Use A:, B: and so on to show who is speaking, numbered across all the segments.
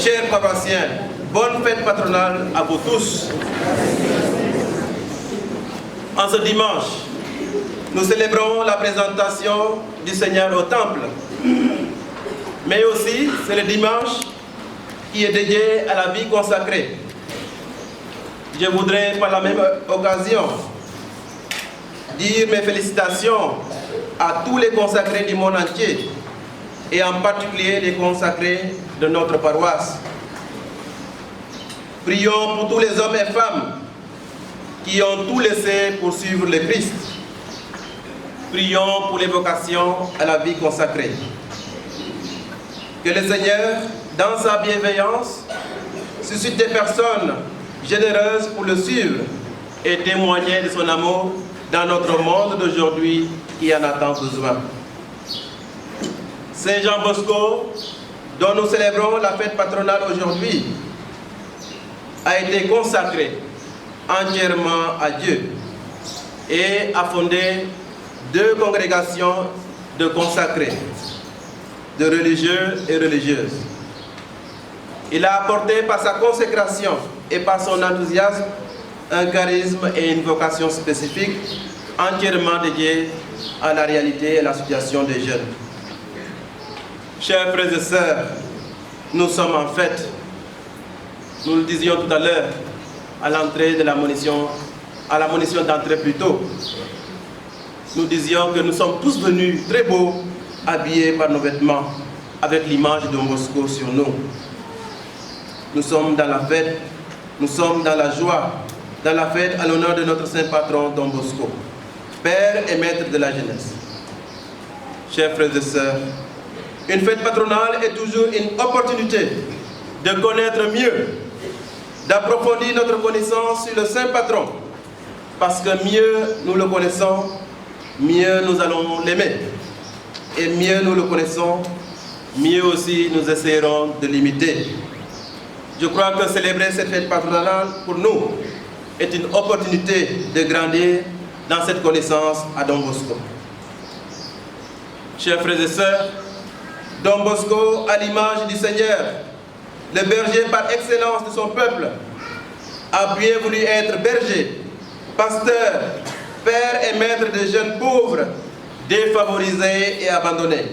A: Chers paroissiens, bonne fête patronale à vous tous. En ce dimanche, nous célébrons la présentation du Seigneur au Temple. Mais aussi, c'est le dimanche qui est dédié à la vie consacrée. Je voudrais par la même occasion dire mes félicitations à tous les consacrés du monde entier et en particulier les consacrés de notre paroisse. Prions pour tous les hommes et femmes qui ont tout laissé pour suivre le Christ. Prions pour les vocations à la vie consacrée. Que le Seigneur, dans sa bienveillance, suscite des personnes généreuses pour le suivre et témoigner de son amour dans notre monde d'aujourd'hui qui en a tant besoin. Saint Jean Bosco, dont nous célébrons la fête patronale aujourd'hui, a été consacré entièrement à Dieu et a fondé 2 congrégations de consacrés, de religieux et religieuses. Il a apporté par sa consécration et par son enthousiasme un charisme et une vocation spécifique entièrement dédiés à la réalité et à la situation des jeunes. Chers frères et sœurs, nous sommes en fête. Nous le disions tout à l'heure, à l'entrée de la monition, à la monition d'entrée plutôt. Nous disions que nous sommes tous venus très beaux, habillés par nos vêtements, avec l'image de Don Bosco sur nous. Nous sommes dans la fête, nous sommes dans la joie, dans la fête à l'honneur de notre saint patron Don Bosco, Père et Maître de la jeunesse. Chers frères et sœurs, une fête patronale est toujours une opportunité de connaître mieux, d'approfondir notre connaissance sur le saint patron, parce que mieux nous le connaissons, mieux nous allons l'aimer. Et mieux nous le connaissons, mieux aussi nous essaierons de l'imiter. Je crois que célébrer cette fête patronale pour nous est une opportunité de grandir dans cette connaissance à Don Bosco. Chers frères et sœurs, Don Bosco, à l'image du Seigneur, le berger par excellence de son peuple, a bien voulu être berger, pasteur, père et maître de jeunes pauvres, défavorisés et abandonnés.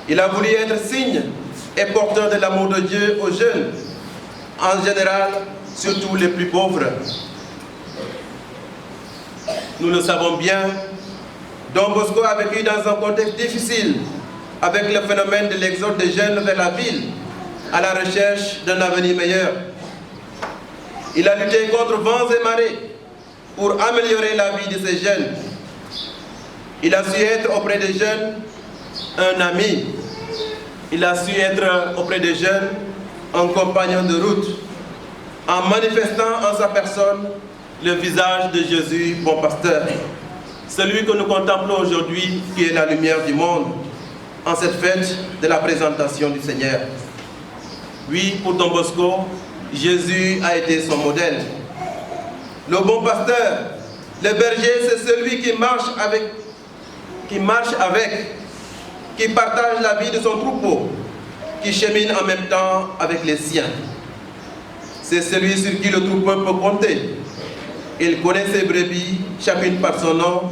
A: Il a voulu être signe et porteur de l'amour de Dieu aux jeunes, en général, surtout les plus pauvres. Nous le savons bien, Don Bosco a vécu dans un contexte difficile, avec le phénomène de l'exode des jeunes vers la ville, à la recherche d'un avenir meilleur. Il a lutté contre vents et marées pour améliorer la vie de ces jeunes. Il a su être auprès des jeunes un ami. Il a su être auprès des jeunes un compagnon de route, en manifestant en sa personne le visage de Jésus, bon pasteur, celui que nous contemplons aujourd'hui, qui est la lumière du monde, en cette fête de la présentation du Seigneur. Oui, pour Don Bosco, Jésus a été son modèle. Le bon pasteur, le berger, c'est celui qui marche avec, qui partage la vie de son troupeau, qui chemine en même temps avec les siens. C'est celui sur qui le troupeau peut compter. Il connaît ses brebis, chacune par son nom,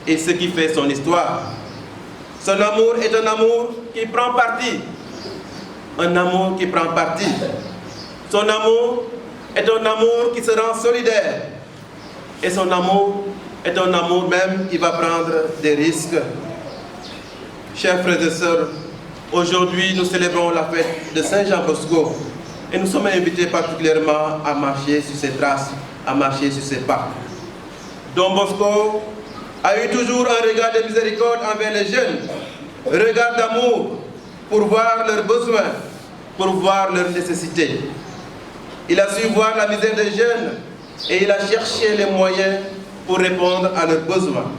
A: et ce qui fait son histoire. Son amour est un amour qui prend parti. Un amour qui prend parti. Son amour est un amour qui se rend solidaire. Et son amour est un amour même qui va prendre des risques. Chers frères et sœurs, aujourd'hui nous célébrons la fête de Saint Jean Bosco et nous sommes invités particulièrement à marcher sur ses traces, à marcher sur ses pas. Don Bosco a eu toujours un regard de miséricorde envers les jeunes, un regard d'amour pour voir leurs besoins, pour voir leurs nécessités. Il a su voir la misère des jeunes et il a cherché les moyens pour répondre à leurs besoins.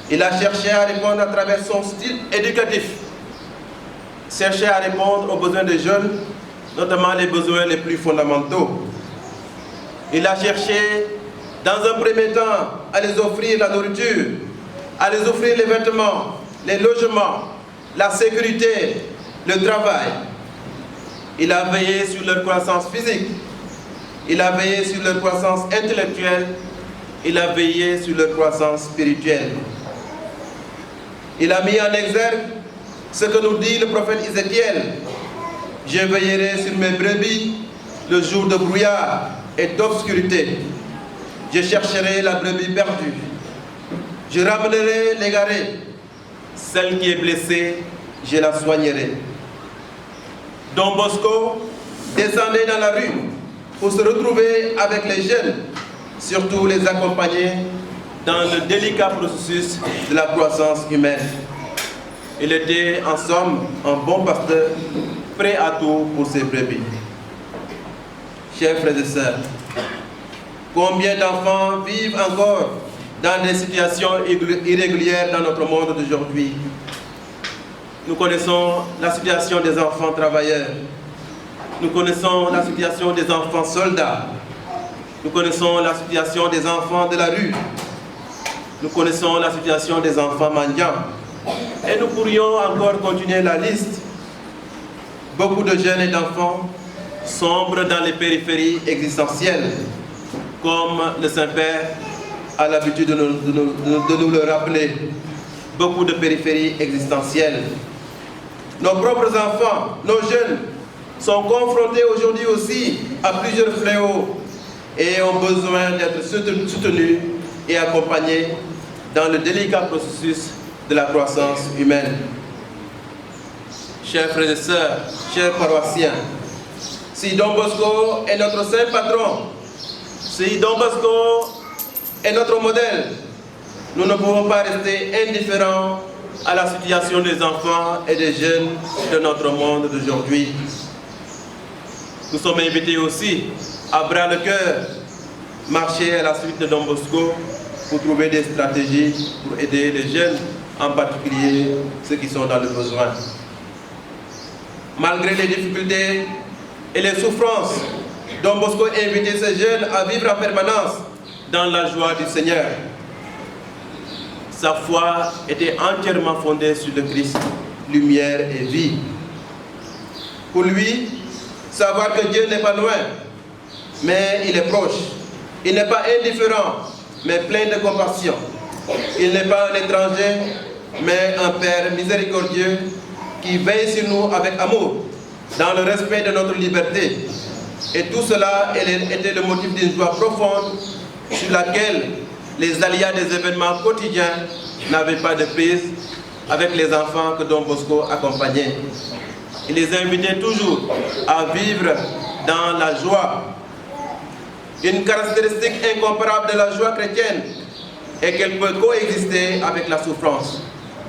A: Il a cherché à répondre à travers son style éducatif, cherché à répondre aux besoins des jeunes, notamment les besoins les plus fondamentaux. Il a cherché, dans un premier temps, à les offrir la nourriture, à les offrir les vêtements, les logements, la sécurité, le travail. Il a veillé sur leur croissance physique. Il a veillé sur leur croissance intellectuelle. Il a veillé sur leur croissance spirituelle. Il a mis en exergue ce que nous dit le prophète Ézéchiel. Je veillerai sur mes brebis le jour de brouillard et d'obscurité. Je chercherai la brebis perdue. Je ramènerai l'égarée. Celle qui est blessée, je la soignerai. Don Bosco descendait dans la rue pour se retrouver avec les jeunes, surtout les accompagner dans le délicat processus de la croissance humaine. Il était en somme un bon pasteur, prêt à tout pour ses brebis. Chers frères et sœurs, combien d'enfants vivent encore dans des situations irrégulières dans notre monde d'aujourd'hui? Nous connaissons la situation des enfants travailleurs. Nous connaissons la situation des enfants soldats. Nous connaissons la situation des enfants de la rue. Nous connaissons la situation des enfants mendiants. Et nous pourrions encore continuer la liste. Beaucoup de jeunes et d'enfants sombrent dans les périphéries existentielles, comme le Saint-Père a l'habitude de nous le rappeler. Beaucoup de périphéries existentielles. Nos propres enfants, nos jeunes, sont confrontés aujourd'hui aussi à plusieurs fléaux et ont besoin d'être soutenus et accompagnés dans le délicat processus de la croissance humaine. Chers frères et sœurs, chers paroissiens, si Don Bosco est notre saint patron, si Don Bosco est notre modèle, nous ne pouvons pas rester indifférents à la situation des enfants et des jeunes de notre monde d'aujourd'hui. Nous sommes invités aussi à bras le cœur, marcher à la suite de Don Bosco pour trouver des stratégies pour aider les jeunes, en particulier ceux qui sont dans le besoin. Malgré les difficultés et les souffrances, Don Bosco invitait ces jeunes à vivre en permanence dans la joie du Seigneur. Sa foi était entièrement fondée sur le Christ, lumière et vie. Pour lui, savoir que Dieu n'est pas loin, mais il est proche. Il n'est pas indifférent, mais plein de compassion. Il n'est pas un étranger, mais un Père miséricordieux qui veille sur nous avec amour, dans le respect de notre liberté. Et tout cela était le motif d'une joie profonde sur laquelle les aléas des événements quotidiens n'avaient pas de prise avec les enfants que Don Bosco accompagnait. Il les invitait toujours à vivre dans la joie. Une caractéristique incomparable de la joie chrétienne est qu'elle peut coexister avec la souffrance,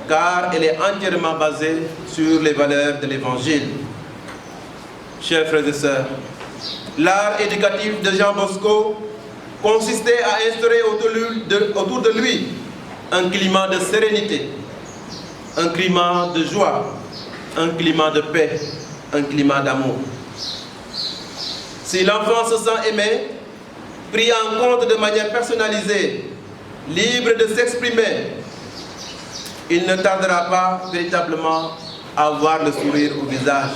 A: car elle est entièrement basée sur les valeurs de l'Évangile. Chers frères et sœurs, l'art éducatif de Jean Bosco consistait à instaurer autour de lui un climat de sérénité, un climat de joie, un climat de paix, un climat d'amour. Si l'enfant se sent aimé, pris en compte de manière personnalisée, libre de s'exprimer, il ne tardera pas véritablement à avoir le sourire au visage.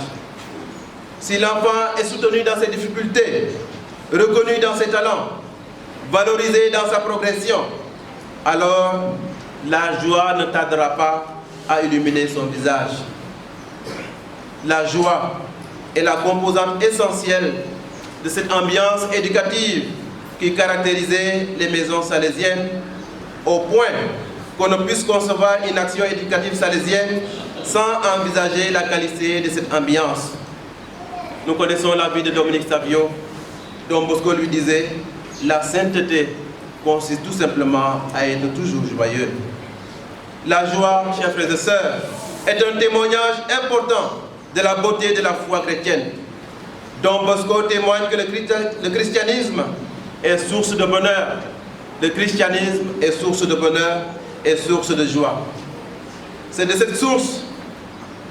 A: Si l'enfant est soutenu dans ses difficultés, reconnu dans ses talents, valorisé dans sa progression, alors la joie ne tardera pas à illuminer son visage. La joie est la composante essentielle de cette ambiance éducative qui caractérisait les maisons salésiennes, au point qu'on ne puisse concevoir une action éducative salésienne sans envisager la qualité de cette ambiance. Nous connaissons la vie de Dominique Savio. Don Bosco lui disait: la sainteté consiste tout simplement à être toujours joyeux. La joie, chers frères et sœurs, est un témoignage important de la beauté de la foi chrétienne. Don Bosco témoigne que le christianisme est source de bonheur. Le christianisme est source de bonheur et source de joie. C'est de cette source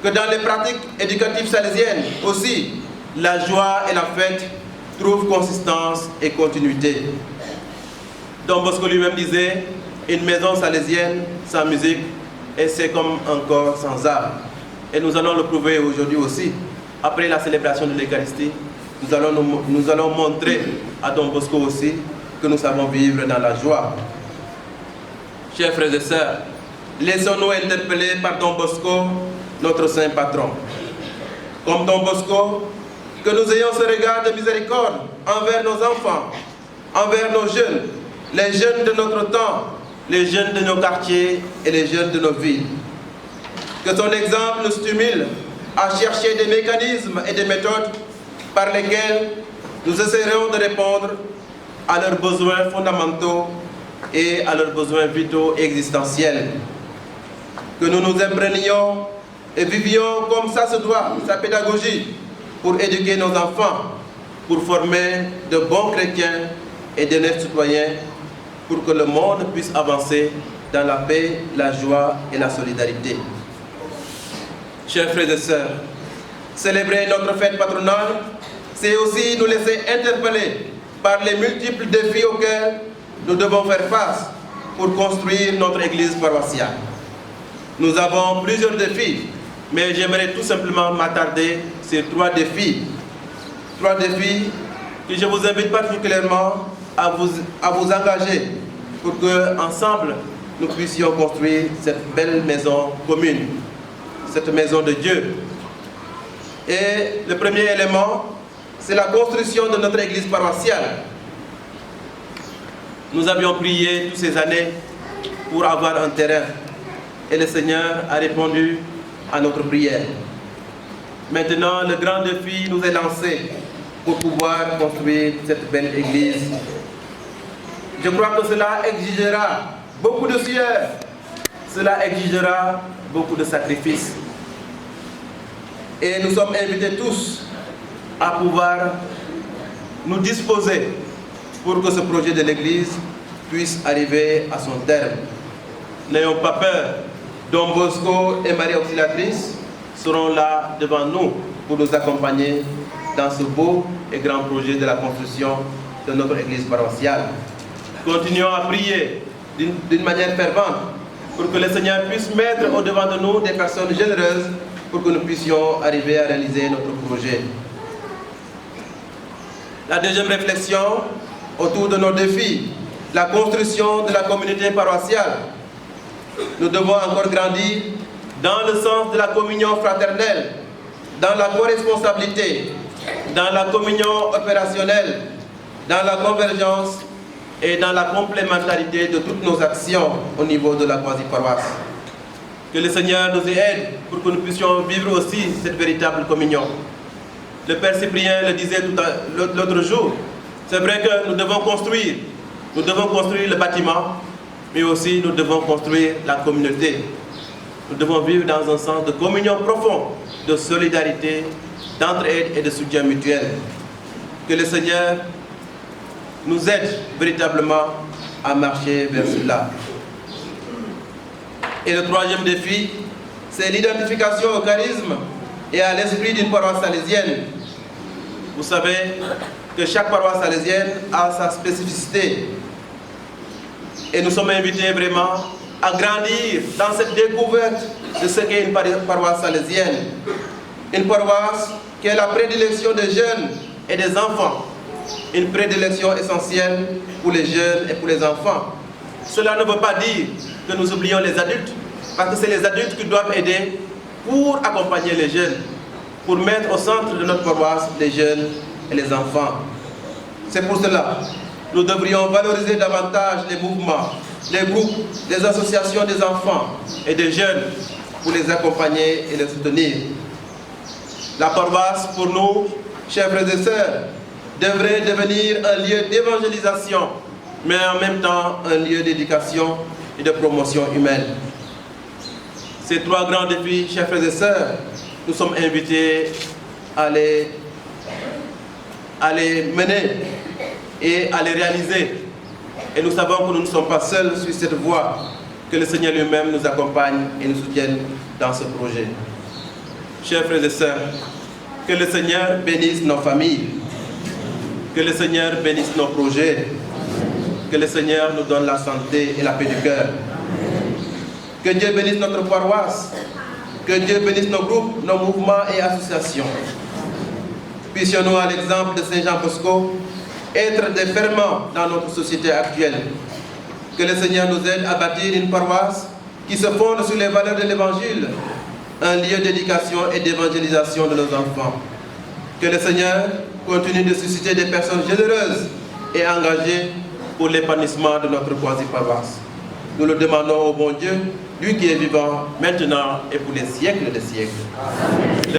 A: que dans les pratiques éducatives salésiennes aussi, la joie et la fête trouvent consistance et continuité. Don Bosco lui-même disait: une maison salésienne sans musique, et c'est comme un corps sans âme. Et nous allons le prouver aujourd'hui aussi, après la célébration de l'Eucharistie, nous allons montrer à Don Bosco aussi que nous savons vivre dans la joie. Chers frères et sœurs, laissons-nous interpeller par Don Bosco, notre saint patron. Comme Don Bosco, que nous ayons ce regard de miséricorde envers nos enfants, envers nos jeunes, les jeunes de notre temps, les jeunes de nos quartiers et les jeunes de nos villes. Que son exemple nous stimule à chercher des mécanismes et des méthodes par lesquels nous essaierons de répondre à leurs besoins fondamentaux et à leurs besoins vitaux et existentiels. Que nous nous imprégnions et vivions comme ça se doit, sa pédagogie, pour éduquer nos enfants, pour former de bons chrétiens et d'honnêtes citoyens, pour que le monde puisse avancer dans la paix, la joie et la solidarité. Chers frères et sœurs, célébrer notre fête patronale, c'est aussi nous laisser interpeller par les multiples défis auxquels nous devons faire face pour construire notre église paroissiale. Nous avons plusieurs défis, mais j'aimerais tout simplement m'attarder sur 3 défis. 3 défis que je vous invite particulièrement à vous engager pour que, ensemble, nous puissions construire cette belle maison commune, cette maison de Dieu. Et le premier élément, c'est la construction de notre église paroissiale. Nous avions prié toutes ces années pour avoir un terrain et le Seigneur a répondu à notre prière. Maintenant, le grand défi nous est lancé pour pouvoir construire cette belle église. Je crois que cela exigera beaucoup de sueur, cela exigera beaucoup de sacrifices. Et nous sommes invités tous à pouvoir nous disposer pour que ce projet de l'église puisse arriver à son terme. N'ayons pas peur, Don Bosco et Marie Auxiliatrice seront là devant nous pour nous accompagner dans ce beau et grand projet de la construction de notre église paroissiale. Continuons à prier d'une manière fervente pour que le Seigneur puisse mettre au-devant de nous des personnes généreuses pour que nous puissions arriver à réaliser notre projet. La deuxième réflexion autour de nos défis, la construction de la communauté paroissiale. Nous devons encore grandir dans le sens de la communion fraternelle, dans la corresponsabilité, dans la communion opérationnelle, dans la convergence et dans la complémentarité de toutes nos actions au niveau de la quasi-paroisse. Que le Seigneur nous aide pour que nous puissions vivre aussi cette véritable communion. Le Père Cyprien le disait l'autre jour, c'est vrai que nous devons construire le bâtiment, mais aussi nous devons construire la communauté. Nous devons vivre dans un sens de communion profond, de solidarité, d'entraide et de soutien mutuel. Que le Seigneur nous aide véritablement à marcher vers cela. Et le troisième défi, c'est l'identification au charisme et à l'esprit d'une paroisse salésienne. Vous savez que chaque paroisse salésienne a sa spécificité. Et nous sommes invités vraiment à grandir dans cette découverte de ce qu'est une paroisse salésienne. Une paroisse qui est la prédilection des jeunes et des enfants. Une prédilection essentielle pour les jeunes et pour les enfants. Cela ne veut pas dire que nous oublions les adultes, parce que c'est les adultes qui doivent aider pour accompagner les jeunes, pour mettre au centre de notre paroisse les jeunes et les enfants. C'est pour cela que nous devrions valoriser davantage les mouvements, les groupes, les associations des enfants et des jeunes pour les accompagner et les soutenir. La paroisse, pour nous, chers frères et sœurs, devrait devenir un lieu d'évangélisation, mais en même temps un lieu d'éducation et de promotion humaine. Ces 3 grands défis, chers frères et sœurs, nous sommes invités à les mener et à les réaliser. Et nous savons que nous ne sommes pas seuls sur cette voie, que le Seigneur lui-même nous accompagne et nous soutienne dans ce projet. Chers frères et sœurs, que le Seigneur bénisse nos familles, que le Seigneur bénisse nos projets, que le Seigneur nous donne la santé et la paix du cœur. Que Dieu bénisse notre paroisse, que Dieu bénisse nos groupes, nos mouvements et associations. puissions-nous, à l'exemple de Saint Jean Bosco, être des ferments dans notre société actuelle. Que le Seigneur nous aide à bâtir une paroisse qui se fonde sur les valeurs de l'Évangile, un lieu d'éducation et d'évangélisation de nos enfants. Que le Seigneur continue de susciter des personnes généreuses et engagées pour l'épanouissement de notre quasi-paroisse. Nous le demandons au bon Dieu, lui qui est vivant, maintenant et pour les siècles des siècles. Amen.